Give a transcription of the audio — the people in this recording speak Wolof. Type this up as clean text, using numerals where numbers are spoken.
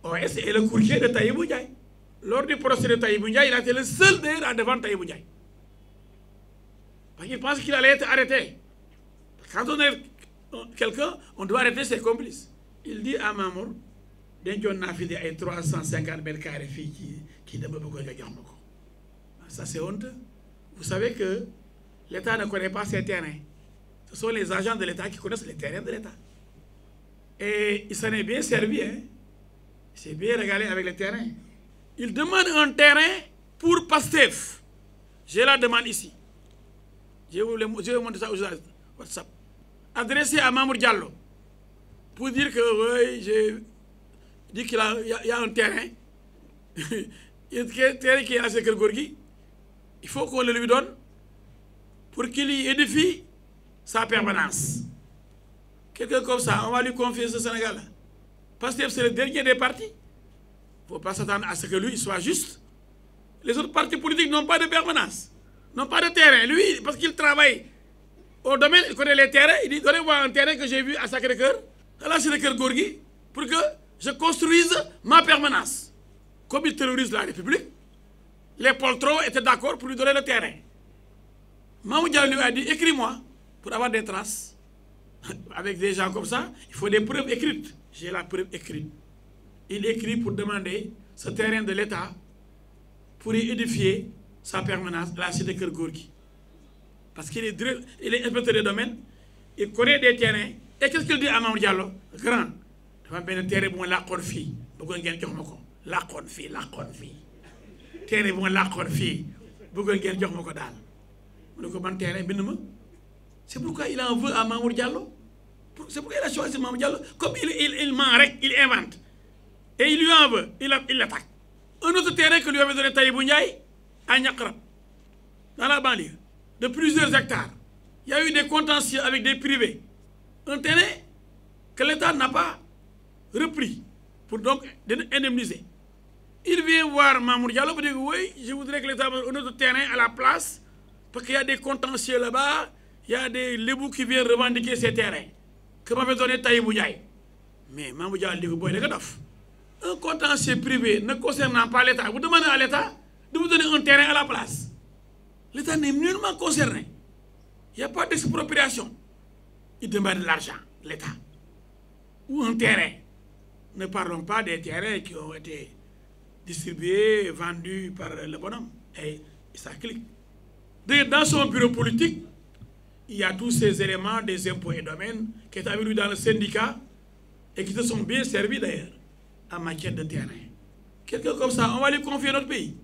OS est le courtier de Tahibou Ndiaye. Lors du procès de Tahibou Ndiaye, il a été le seul d'ailleurs à défendre Tahibou Ndiaye. Parce qu'il pense qu'il allait être arrêté. Quand on est quelqu'un, on doit arrêter ses complices. Il dit à Mamour, dencoon naa fi di ay 350 mètres carrés fii qui dama bëggoon nga jox ma ko. Ça c'est honteux. Vous savez que l'État ne connaît pas ses terrains. Ce sont les agents de l'État qui connaissent les terrains de l'État. Et il s'en est bien servi, hein. Il s'est bien régalé avec les terrains. Il demande un terrain pour Pastef. J'ai la demande ici. Je vais vous montrer ça au WhatsApp. Adressé à Mamour Diallo. Pour dire que, oui, j'ai dit qu'il y a un terrain. Il y a un terrain qui est à Sekar Gorgui. Il faut qu'on le lui donne pour qu'il y édifie sa permanence. Quelqu'un comme ça, on va lui confier ce Sénégal-là. Parce que c'est le dernier des partis. Il ne faut pas s'attendre à ce que lui soit juste. Les autres partis politiques n'ont pas de permanence, n'ont pas de terrain. Lui, parce qu'il travaille au domaine, il connaît les terrains, il dit donnez-moi un terrain que j'ai vu à Sacré-Cœur, à la Sacré-Cœur Gorgui, pour que je construise ma permanence. Comme il terrorise la République, les poltrons étaient d'accord pour lui donner le terrain. Mamour Diallo lui a dit écris-moi pour avoir des traces. Avec des gens comme ça, il faut des preuves écrites. J'ai la preuve écrite. Il écrit pour demander ce terrain de l'État pour y édifier sa permanence, la cité Keur Gorgui. Parce qu'il est inspecteur des domaines, il connaît des terrains. Et qu'est-ce qu'il dit à Mamour Diallo? Grand, dafa benn terrain bu ma làqoon fii bëggoon ngeen jox ma ko làqoon fii terrain bu ma làqoon fii bëggoon ngeen jox ma ko daal mu ne ko ban terrain bind ma. C'est pourquoi il en veut à Mamour Diallo. C'est pourquoi il a choisi Mamour Diallo. Comme il ment, il invente. Et il lui en veut, il l'attaque. Un autre terrain que lui avait donné Tahibou Ndiaye à Niakrab, dans la banlieue, de plusieurs hectares. Il y a eu des contentieux avec des privés. Un terrain que l'État n'a pas repris pour donc indemniser. Il vient voir Mamour Diallo pour dire oui, je voudrais que l'État mette un autre terrain à la place parce qu'il y a des contentieux là-bas. Il y a des lébous qui viennent revendiquer ces terrains que m'avait donné Tahibou Ndiaye. Mais Mamour Diallo dit que un contentieux privé ne concernant pas l'État, vous demandez à l'État de vous donner un terrain à la place. L'État n'est nullement concerné. Il n'y a pas d'expropriation. Il demande de l'argent, l'État. Ou un terrain. Ne parlons pas des terrains qui ont été distribués, vendus par le bonhomme. Et ça clique. Dans son bureau politique, il y a tous ces éléments des impôts et domaines qui étaient avec lui dans le syndicat et qui se sont bien servis d'ailleurs en matière de terrain. Quelqu'un comme ça, on va lui confier notre pays.